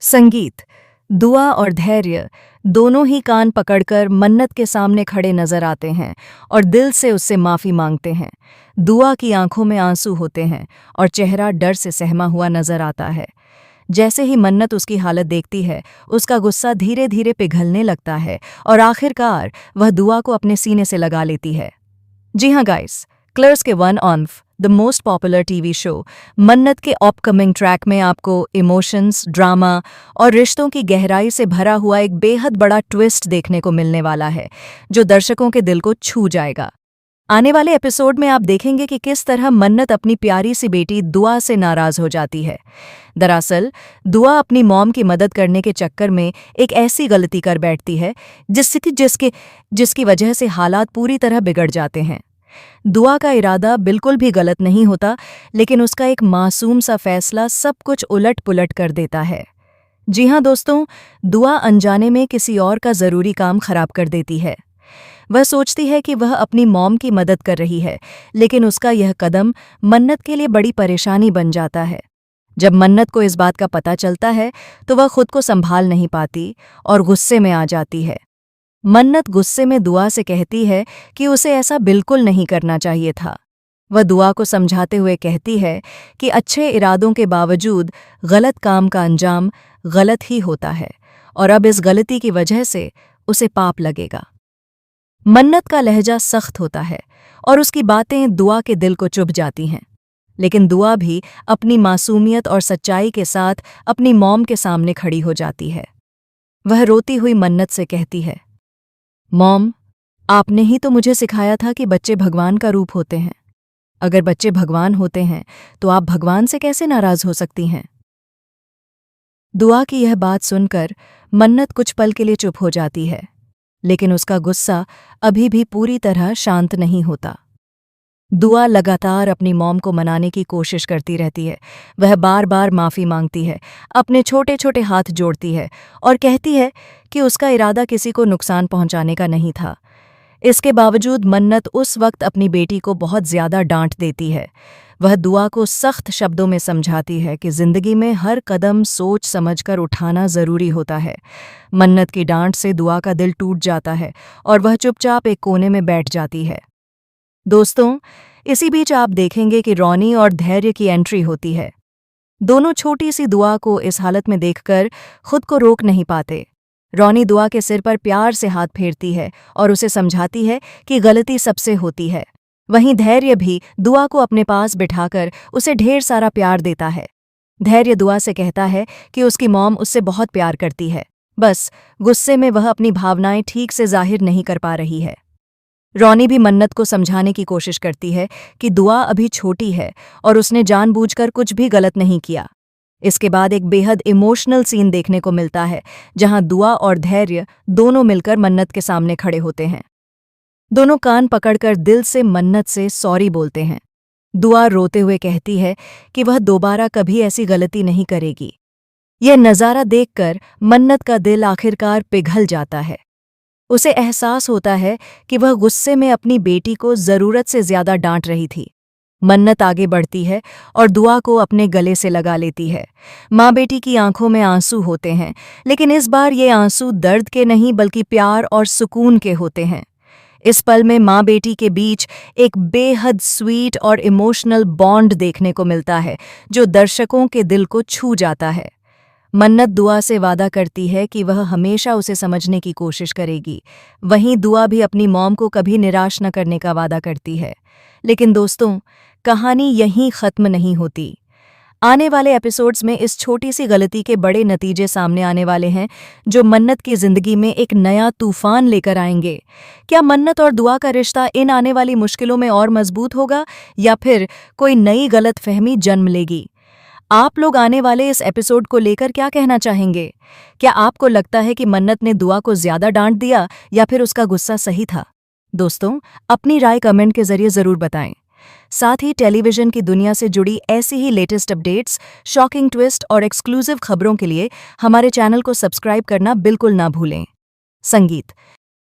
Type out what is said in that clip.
संगीत, दुआ और धैर्य दोनों ही कान पकड़कर मन्नत के सामने खड़े नजर आते हैं और दिल से उससे माफी मांगते हैं। दुआ की आंखों में आंसू होते हैं और चेहरा डर से सहमा हुआ नजर आता है। जैसे ही मन्नत उसकी हालत देखती है, उसका गुस्सा धीरे धीरे पिघलने लगता है और आखिरकार वह दुआ को अपने सीने से लगा लेती है। जी हाँ गाइस, क्लर्स के one on the most popular TV show मन्नत के अपकमिंग ट्रैक में आपको इमोशंस, ड्रामा और रिश्तों की गहराई से भरा हुआ एक बेहद बड़ा ट्विस्ट देखने को मिलने वाला है, जो दर्शकों के दिल को छू जाएगा। आने वाले एपिसोड में आप देखेंगे कि किस तरह मन्नत अपनी प्यारी सी बेटी दुआ से नाराज हो जाती है। दरअसल दुआ अपनी मॉम की मदद करने के चक्कर में एक ऐसी गलती कर बैठती है जिसकी वजह से हालात पूरी तरह बिगड़ जाते हैं। दुआ का इरादा बिल्कुल भी गलत नहीं होता, लेकिन उसका एक मासूम सा फैसला सब कुछ उलट पुलट कर देता है। जी हाँ दोस्तों, दुआ अनजाने में किसी और का ज़रूरी काम खराब कर देती है। वह सोचती है कि वह अपनी मॉम की मदद कर रही है, लेकिन उसका यह कदम मन्नत के लिए बड़ी परेशानी बन जाता है। जब मन्नत को इस बात का पता चलता है तो वह खुद को संभाल नहीं पाती और गुस्से में आ जाती है। मन्नत गुस्से में दुआ से कहती है कि उसे ऐसा बिल्कुल नहीं करना चाहिए था। वह दुआ को समझाते हुए कहती है कि अच्छे इरादों के बावजूद गलत काम का अंजाम गलत ही होता है और अब इस गलती की वजह से उसे पाप लगेगा। मन्नत का लहजा सख्त होता है और उसकी बातें दुआ के दिल को चुभ जाती हैं, लेकिन दुआ भी अपनी मासूमियत और सच्चाई के साथ अपनी मॉम के सामने खड़ी हो जाती है। वह रोती हुई मन्नत से कहती है, मॉम, आपने ही तो मुझे सिखाया था कि बच्चे भगवान का रूप होते हैं। अगर बच्चे भगवान होते हैं तो आप भगवान से कैसे नाराज हो सकती हैं? दुआ की यह बात सुनकर मन्नत कुछ पल के लिए चुप हो जाती है, लेकिन उसका गुस्सा अभी भी पूरी तरह शांत नहीं होता। दुआ लगातार अपनी मॉम को मनाने की कोशिश करती रहती है। वह बार बार माफ़ी मांगती है, अपने छोटे छोटे हाथ जोड़ती है और कहती है कि उसका इरादा किसी को नुकसान पहुंचाने का नहीं था। इसके बावजूद मन्नत उस वक्त अपनी बेटी को बहुत ज़्यादा डांट देती है। वह दुआ को सख्त शब्दों में समझाती है कि ज़िंदगी में हर कदम सोच समझकर उठाना ज़रूरी होता है। मन्नत की डांट से दुआ का दिल टूट जाता है और वह चुपचाप एक कोने में बैठ जाती है। दोस्तों, इसी बीच आप देखेंगे कि रॉनी और धैर्य की एंट्री होती है। दोनों छोटी सी दुआ को इस हालत में देखकर खुद को रोक नहीं पाते। रॉनी दुआ के सिर पर प्यार से हाथ फेरती है और उसे समझाती है कि गलती सबसे होती है। वहीं धैर्य भी दुआ को अपने पास बिठाकर उसे ढेर सारा प्यार देता है। धैर्य दुआ से कहता है कि उसकी मॉम उससे बहुत प्यार करती है, बस गुस्से में वह अपनी भावनाएं ठीक से जाहिर नहीं कर पा रही है। रॉनी भी मन्नत को समझाने की कोशिश करती है कि दुआ अभी छोटी है और उसने जानबूझकर कुछ भी गलत नहीं किया। इसके बाद एक बेहद इमोशनल सीन देखने को मिलता है, जहां दुआ और धैर्य दोनों मिलकर मन्नत के सामने खड़े होते हैं। दोनों कान पकड़कर दिल से मन्नत से सॉरी बोलते हैं। दुआ रोते हुए कहती है कि वह दोबारा कभी ऐसी गलती नहीं करेगी। यह नज़ारा देखकर मन्नत का दिल आखिरकार पिघल जाता है। उसे एहसास होता है कि वह गुस्से में अपनी बेटी को ज़रूरत से ज़्यादा डांट रही थी। मन्नत आगे बढ़ती है और दुआ को अपने गले से लगा लेती है। माँ बेटी की आंखों में आंसू होते हैं, लेकिन इस बार ये आंसू दर्द के नहीं बल्कि प्यार और सुकून के होते हैं। इस पल में माँ बेटी के बीच एक बेहद स्वीट और इमोशनल बॉन्ड देखने को मिलता है, जो दर्शकों के दिल को छू जाता है। मन्नत दुआ से वादा करती है कि वह हमेशा उसे समझने की कोशिश करेगी। वहीं दुआ भी अपनी मॉम को कभी निराश न करने का वादा करती है। लेकिन दोस्तों, कहानी यहीं ख़त्म नहीं होती। आने वाले एपिसोड्स में इस छोटी सी गलती के बड़े नतीजे सामने आने वाले हैं, जो मन्नत की ज़िंदगी में एक नया तूफान लेकर आएंगे। क्या मन्नत और दुआ का रिश्ता इन आने वाली मुश्किलों में और मजबूत होगा, या फिर कोई नई गलतफहमी जन्म लेगी? आप लोग आने वाले इस एपिसोड को लेकर क्या कहना चाहेंगे? क्या आपको लगता है कि मन्नत ने दुआ को ज़्यादा डांट दिया या फिर उसका गुस्सा सही था? दोस्तों, अपनी राय कमेंट के जरिए ज़रूर बताएं। साथ ही टेलीविज़न की दुनिया से जुड़ी ऐसी ही लेटेस्ट अपडेट्स, शॉकिंग ट्विस्ट और एक्सक्लूसिव खबरों के लिए हमारे चैनल को सब्सक्राइब करना बिल्कुल ना भूलें। संगीत,